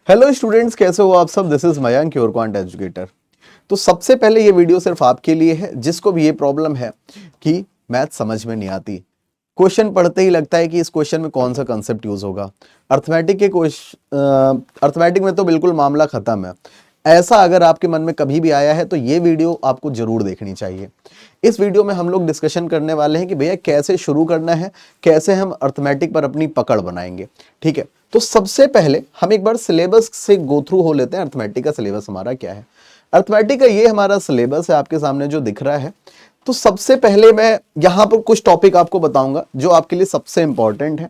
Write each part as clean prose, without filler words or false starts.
Hello students, कैसे हो आप सब। This is Mayank, your quant educator. तो सबसे पहले ये वीडियो सिर्फ आपके लिए है जिसको भी ये प्रॉब्लम है कि मैथ समझ में नहीं आती। क्वेश्चन पढ़ते ही लगता है कि इस क्वेश्चन में कौन सा कंसेप्ट यूज होगा। अर्थमेटिक के क्वेश्चन अर्थमेटिक में तो बिल्कुल मामला खत्म है। ऐसा अगर आपके मन में कभी भी आया है तो ये वीडियो आपको जरूर देखनी चाहिए। इस वीडियो में हम लोग डिस्कशन करने वाले हैं कि भैया कैसे शुरू करना है, कैसे हम अर्थमेटिक पर अपनी पकड़ बनाएंगे। ठीक है, तो सबसे पहले हम एक बार सिलेबस से गो थ्रू हो लेते हैं। अर्थमेटिक का सिलेबस हमारा क्या है। अर्थमेटिक का ये हमारा सिलेबस है आपके सामने जो दिख रहा है। तो सबसे पहले मैं यहां पर कुछ टॉपिक आपको बताऊंगा जो आपके लिए सबसे इंपॉर्टेंट है।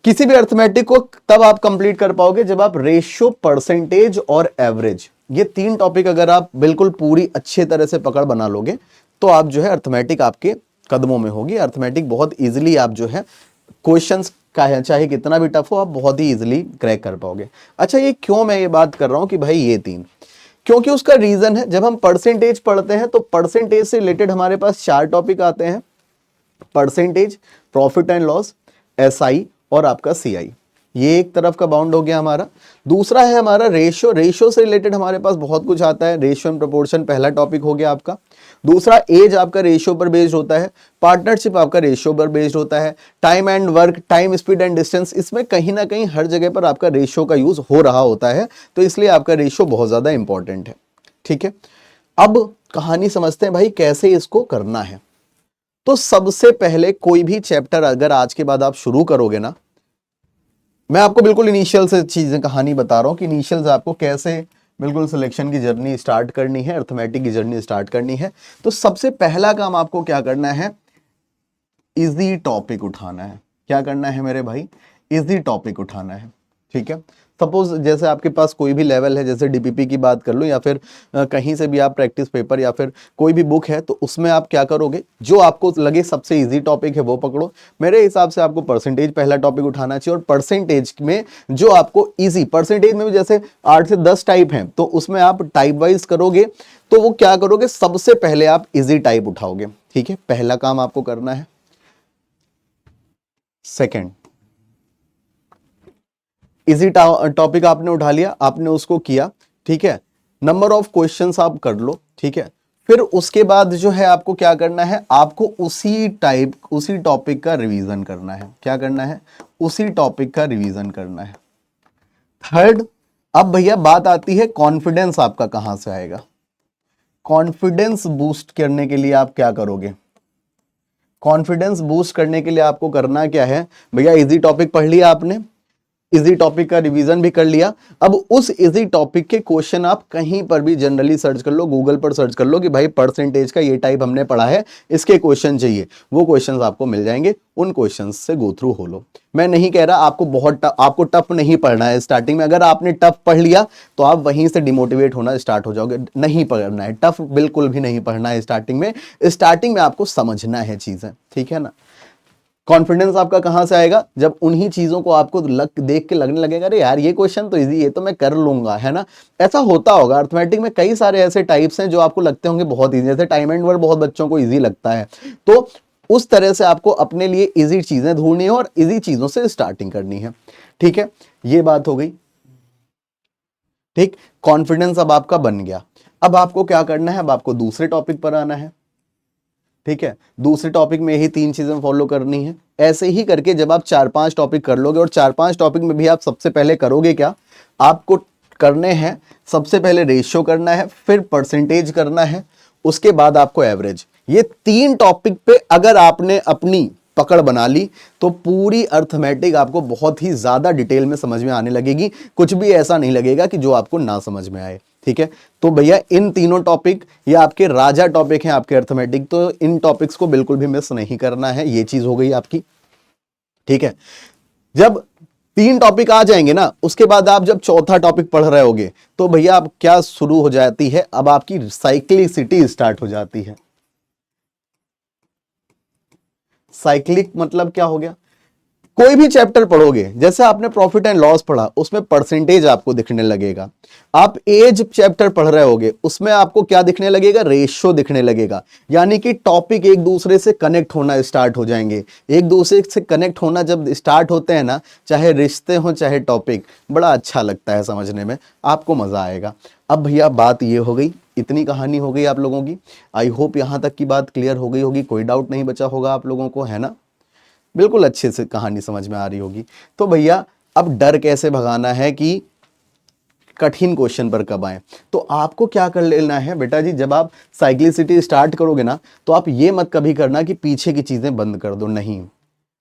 किसी भी अर्थमेटिक को तब आप कंप्लीट कर पाओगे जब आप रेशियो, परसेंटेज और एवरेज, ये तीन टॉपिक अगर आप बिल्कुल पूरी अच्छे तरह से पकड़ बना लोगे तो आप जो है अर्थमेटिक आपके कदमों में होगी। अर्थमेटिक बहुत इजीली आप जो है क्वेश्चंस का है चाहे कितना भी टफ हो आप बहुत ही इजीली क्रैक कर पाओगे। अच्छा, ये क्यों मैं ये बात कर रहा हूं कि भाई ये तीन, क्योंकि उसका रीजन है जब हम परसेंटेज पढ़ते हैं तो परसेंटेज से रिलेटेड हमारे पास चार टॉपिक आते हैं। Percentage, profit and loss, SI और आपका सीआई। ये एक तरफ का बाउंड हो गया हमारा। दूसरा है हमारा रेशियो। रेशियो से रिलेटेड हमारे पास बहुत कुछ आता है। रेशियो एंड प्रोपोर्शन पहला टॉपिक हो गया आपका। दूसरा एज आपका रेशियो पर बेस्ड होता है। पार्टनरशिप आपका रेशियो पर बेस्ड होता है। Time and work, time, speed and distance, इसमें कहीं ना कहीं हर जगह पर आपका रेशियो का यूज हो रहा होता है, तो इसलिए आपका रेशियो बहुत ज्यादा इंपॉर्टेंट है। ठीक है, अब कहानी समझते हैं भाई कैसे इसको करना है। तो सबसे पहले कोई भी चैप्टर अगर आज के बाद आप शुरू करोगे ना, मैं आपको बिल्कुल इनिशियल से चीजें कहानी बता रहा हूं कि इनिशियल से आपको कैसे बिल्कुल सिलेक्शन की जर्नी स्टार्ट करनी है, अर्थमेटिक की जर्नी स्टार्ट करनी है। तो सबसे पहला काम आपको क्या करना है, इजी टॉपिक उठाना है। क्या करना है मेरे भाई, इजी टॉपिक उठाना है। ठीक है, सपोज जैसे आपके पास कोई भी लेवल है, जैसे डीपीपी की बात कर लो या फिर कहीं से भी आप प्रैक्टिस पेपर या फिर कोई भी बुक है, तो उसमें आप क्या करोगे, जो आपको लगे सबसे इजी टॉपिक है वो पकड़ो। मेरे हिसाब से आपको परसेंटेज पहला टॉपिक उठाना चाहिए। और परसेंटेज में जो आपको इजी, परसेंटेज में भी जैसे 8 से 10 टाइप हैं तो उसमें आप टाइप वाइज करोगे। तो वो क्या करोगे, सबसे पहले आप इजी टाइप उठाओगे। ठीक है, पहला काम आपको करना है। सेकेंड, इजी टॉपिक आपने उठा लिया, आपने उसको किया। ठीक है, नंबर ऑफ क्वेश्चंस आप कर लो। ठीक है, फिर उसके बाद जो है आपको क्या करना है, आपको उसी टॉपिक का रिवीजन करना है। क्या करना है, उसी टॉपिक का रिवीजन करना है। थर्ड, अब भैया बात आती है कॉन्फिडेंस आपका कहां से आएगा। कॉन्फिडेंस बूस्ट करने के लिए आप क्या करोगे, कॉन्फिडेंस बूस्ट करने के लिए आपको करना क्या है भैया, इजी टॉपिक पढ़ लिया आपने, इजी टॉपिक का रिवीजन भी कर लिया। अब उस इजी टॉपिक के क्वेश्चन आप कहीं पर भी जनरली सर्च कर लो, गूगल पर सर्च कर लो कि भाई परसेंटेज का ये टाइप हमने पढ़ा है, इसके क्वेश्चन चाहिए। वो क्वेश्चंस आपको मिल जाएंगे, उन क्वेश्चंस से गो थ्रू हो लो। मैं नहीं कह रहा आपको टफ नहीं पढ़ना है स्टार्टिंग में। अगर आपने टफ पढ़ लिया तो आप वहीं से डिमोटिवेट होना स्टार्ट हो जाओगे। नहीं पढ़ना है टफ, बिल्कुल भी नहीं पढ़ना है स्टार्टिंग में। स्टार्टिंग में आपको समझना है चीजें। ठीक है ना। कॉन्फिडेंस आपका कहां से आएगा, जब उन्हीं चीजों को आपको देख के लगने लगेगा अरे यार ये क्वेश्चन तो इजी है, तो मैं कर लूंगा, है ना। ऐसा होता होगा अर्थमेटिक में, कई सारे ऐसे टाइप्स हैं जो आपको लगते होंगे बहुत इजी, जैसे टाइम एंड वर्क बहुत बच्चों को इजी लगता है। तो उस तरह से आपको अपने लिए इजी चीजें ढूंढनी है और इजी चीजों से स्टार्टिंग करनी है। ठीक है, ये बात हो गई। ठीक, कॉन्फिडेंस अब आपका बन गया। अब आपको क्या करना है, अब आपको दूसरे टॉपिक पर आना है। ठीक है, दूसरे टॉपिक में यही तीन चीजें फॉलो करनी है। ऐसे ही करके जब आप 4-5 टॉपिक कर लोगे, और 4-5 टॉपिक में भी आप सबसे पहले करोगे क्या, आपको करने हैं सबसे पहले रेशियो करना है, फिर परसेंटेज करना है, उसके बाद आपको एवरेज। ये तीन टॉपिक पे अगर आपने अपनी पकड़ बना ली तो पूरी अर्थमेटिक आपको बहुत ही ज्यादा डिटेल में समझ में आने लगेगी। कुछ भी ऐसा नहीं लगेगा कि जो आपको ना समझ में आए। ठीक है, तो भैया इन तीनों टॉपिक ये आपके राजा टॉपिक हैं आपके अर्थमेटिक, तो इन टॉपिक्स को बिल्कुल भी मिस नहीं करना है। ये चीज हो गई आपकी। ठीक है, जब तीन टॉपिक आ जाएंगे ना, उसके बाद आप जब चौथा टॉपिक पढ़ रहे होगे तो भैया अब क्या शुरू हो जाती है, अब आपकी साइक्लिसिटी स्टार्ट हो जाती है। साइक्लिक मतलब क्या हो गया, कोई भी चैप्टर पढ़ोगे, जैसे आपने प्रॉफिट एंड लॉस पढ़ा, उसमें परसेंटेज आपको दिखने लगेगा। आप एज चैप्टर पढ़ रहे होगे, उसमें आपको क्या दिखने लगेगा, रेशियो दिखने लगेगा। यानी कि टॉपिक एक दूसरे से कनेक्ट होना स्टार्ट हो जाएंगे। एक दूसरे से कनेक्ट होना जब स्टार्ट होते हैं ना, चाहे रिश्ते हो चाहे टॉपिक, बड़ा अच्छा लगता है समझने में, आपको मजा आएगा। अब भैया बात ये हो गई, इतनी कहानी हो गई आप लोगों की। आई होप यहां तक की बात क्लियर हो गई होगी, कोई डाउट नहीं बचा होगा आप लोगों को, है ना? बिल्कुल अच्छे से कहानी समझ में आ रही होगी। तो भैया अब डर कैसे भगाना है कि कठिन क्वेश्चन पर कब आए, तो आपको क्या कर लेना है बेटा जी, जब आप साइक्लिसिटी स्टार्ट करोगे ना, तो आप ये मत कभी करना कि पीछे की चीजें बंद कर दो, नहीं।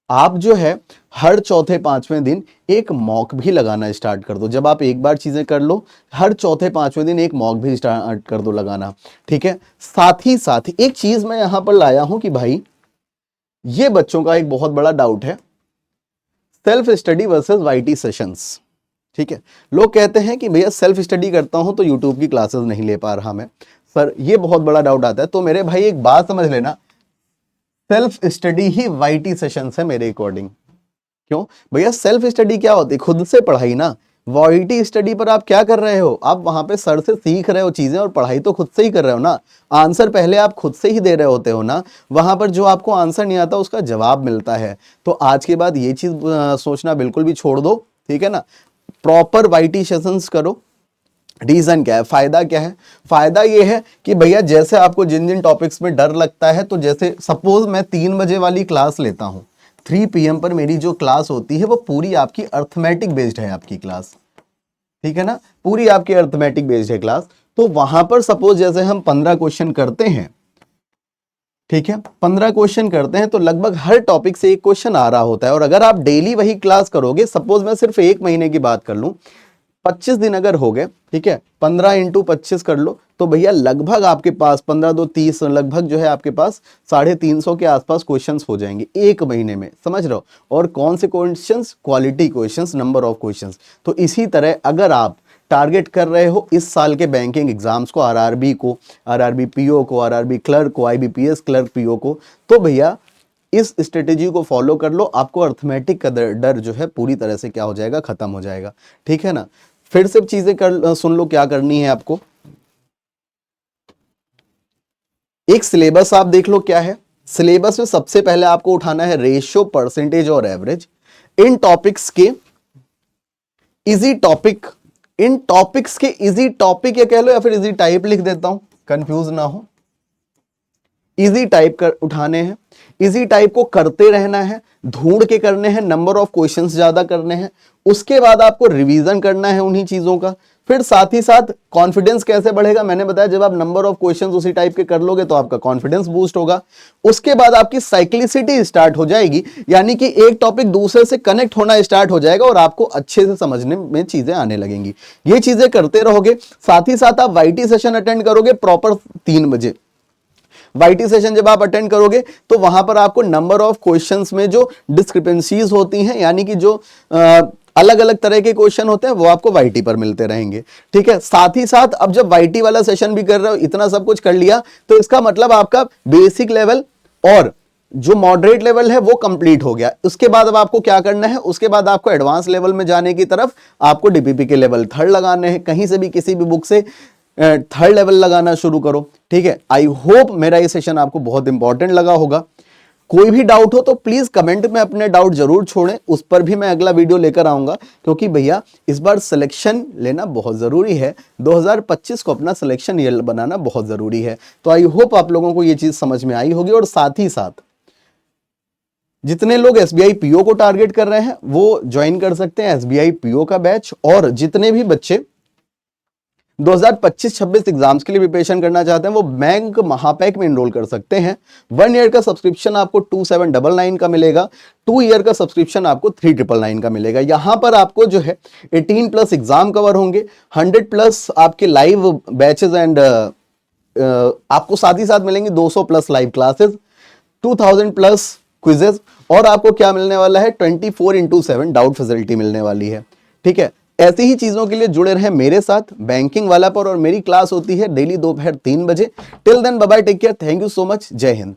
आप जो है हर चौथे पांचवें दिन एक मॉक भी लगाना स्टार्ट कर दो। जब आप एक बार चीजें कर लो, हर चौथे पांचवें दिन एक मॉक भी स्टार्ट कर दो लगाना, ठीक है? साथ ही एक चीज मैं यहां पर लाया हूं कि भाई ये बच्चों का एक बहुत बड़ा डाउट है, self study versus YT sessions, ठीक है? लोग कहते हैं कि भैया सेल्फ स्टडी करता हूं तो यूट्यूब की क्लासेस नहीं ले पा रहा मैं, सर ये बहुत बड़ा डाउट आता है। तो मेरे भाई एक बात समझ लेना, सेल्फ स्टडी ही वाईटी सेशंस है मेरे अकॉर्डिंग। क्यों भैया? सेल्फ स्टडी क्या होती है? खुद से पढ़ाई ना। वाईटी स्टडी पर आप क्या कर रहे हो? आप वहां पे सर से सीख रहे हो चीजें, और पढ़ाई तो खुद से ही कर रहे हो ना। आंसर पहले आप खुद से ही दे रहे होते हो ना, वहां पर जो आपको आंसर नहीं आता उसका जवाब मिलता है। तो आज के बाद ये चीज सोचना बिल्कुल भी छोड़ दो, ठीक है ना? प्रॉपर वाईटी सेशंस करो। रीजन क्या है, फायदा क्या है? फायदा ये है कि भैया जैसे आपको जिन जिन टॉपिक्स में डर लगता है, तो जैसे सपोज मैं 3 बजे वाली क्लास लेता हूं, 3 PM पर मेरी जो क्लास होती है वो पूरी आपकी अर्थमेटिक बेस्ड है आपकी क्लास, ठीक है ना? पूरी आपकी अर्थमेटिक बेस्ड है क्लास। तो वहां पर सपोज जैसे हम 15 क्वेश्चन करते हैं, ठीक है? 15 क्वेश्चन करते हैं तो लगभग हर टॉपिक से एक क्वेश्चन आ रहा होता है। और अगर आप डेली वही क्लास करोगे, सपोज मैं सिर्फ 1 महीने की बात कर लूं, 25 दिन अगर हो गए, ठीक है, 15 × 25 कर लो, तो भैया लगभग आपके पास 15 2 30, लगभग जो है आपके पास 350 के आसपास क्वेश्चंस हो जाएंगे 1 महीने में, समझ रहे हो? और कौन से questions? Quality questions, number of questions. तो इसी तरह अगर आप टारगेट कर रहे हो इस साल के बैंकिंग एग्जाम्स को, आरआरबी को, आरआरबी पीओ को, आरआरबी क्लर्क को, आईबीपीएस क्लर्क पीओ को, तो भैया इस स्ट्रेटेजी को फॉलो कर लो। आपको अर्थमेटिक का डर जो है पूरी तरह से क्या हो जाएगा, खत्म हो जाएगा, ठीक है ना? फिर सब चीजें सुन लो क्या करनी है आपको। एक सिलेबस आप देख लो क्या है। सिलेबस में सबसे पहले आपको उठाना है रेशियो, परसेंटेज और एवरेज। इन टॉपिक्स के इजी टॉपिक, इन टॉपिक्स के इजी टॉपिक या कह लो, या फिर इजी टाइप लिख देता हूं, कंफ्यूज ना हो। इजी टाइप कर उठाने हैं, इजी टाइप को करते रहना है, ढूंढ के करने हैं, नंबर ऑफ क्वेश्चंस ज्यादा करने हैं। उसके बाद आपको रिवीजन करना है उन्हीं चीजों का। फिर साथ ही साथ कॉन्फिडेंस कैसे बढ़ेगा, मैंने बताया जब आप नंबर ऑफ क्वेश्चंस उसी टाइप के कर लोगे तो आपका कॉन्फिडेंस बूस्ट होगा। उसके बाद आपकी साइक्लिसिटी स्टार्ट हो जाएगी, यानी कि एक टॉपिक दूसरे से कनेक्ट होना स्टार्ट हो जाएगा और आपको अच्छे से समझने में चीजें आने लगेंगी। ये चीजें करते रहोगे। साथ ही साथ आप वाईटी सेशन अटेंड करोगे प्रॉपर 3 बजे। वाईटी सेशन जब आप अटेंड करोगे तो वहां पर आपको नंबर ऑफ क्वेश्चंस में जो डिस्क्रिपेंसीज होती हैं, यानी कि जो अलग अलग तरह के क्वेश्चन होते हैं, वो आपको वाईटी पर मिलते रहेंगे, ठीक है? साथ ही साथ अब जब वाईटी वाला सेशन भी कर रहे हो, इतना सब कुछ कर लिया, तो इसका मतलब आपका बेसिक लेवल और जो मॉडरेट लेवल है वो कंप्लीट हो गया। उसके बाद अब आपको क्या करना है, उसके बाद आपको एडवांस लेवल में जाने की तरफ आपको डीपीपी के लेवल 3rd लगाने हैं। कहीं से भी किसी भी बुक से 3rd लेवल लगाना शुरू करो, ठीक है? आई होप मेरा ये सेशन आपको बहुत इंपॉर्टेंट लगा होगा। कोई भी डाउट हो तो प्लीज कमेंट में अपने डाउट जरूर छोड़ें, उस पर भी मैं अगला वीडियो लेकर आऊंगा, क्योंकि भैया इस बार सिलेक्शन लेना बहुत जरूरी है। 2025 को अपना सिलेक्शन ईयर बनाना बहुत जरूरी है। तो आई होप आप लोगों को ये चीज समझ में आई होगी। और साथ ही साथ जितने लोग एसबीआई पीओ को टारगेट कर रहे हैं वो ज्वाइन कर सकते हैं एसबीआई पीओ का बैच। और जितने भी बच्चे 2025-26 एग्जाम्स के लिए प्रिपरेशन करना चाहते हैं वो बैंक महापैक में एनरोल कर सकते हैं। 1 ईयर का सब्सक्रिप्शन आपको 2799 का मिलेगा, 2 ईयर का सब्सक्रिप्शन आपको 3999 का मिलेगा। यहां पर आपको जो है 18+ एग्जाम कवर होंगे, 100+ आपके लाइव बैचेस एंड आपको साथ ही साथ मिलेंगे 200+ लाइव क्लासेस, 2000+ क्विजेस, और आपको क्या मिलने वाला है 24/7 डाउट फैसिलिटी मिलने वाली है, ठीक है? ऐसी ही चीजों के लिए जुड़े रहे मेरे साथ बैंकिंग वाला पर, और मेरी क्लास होती है डेली दोपहर 3 बजे। Till then bye bye, take care, thank you so much, जय हिंद।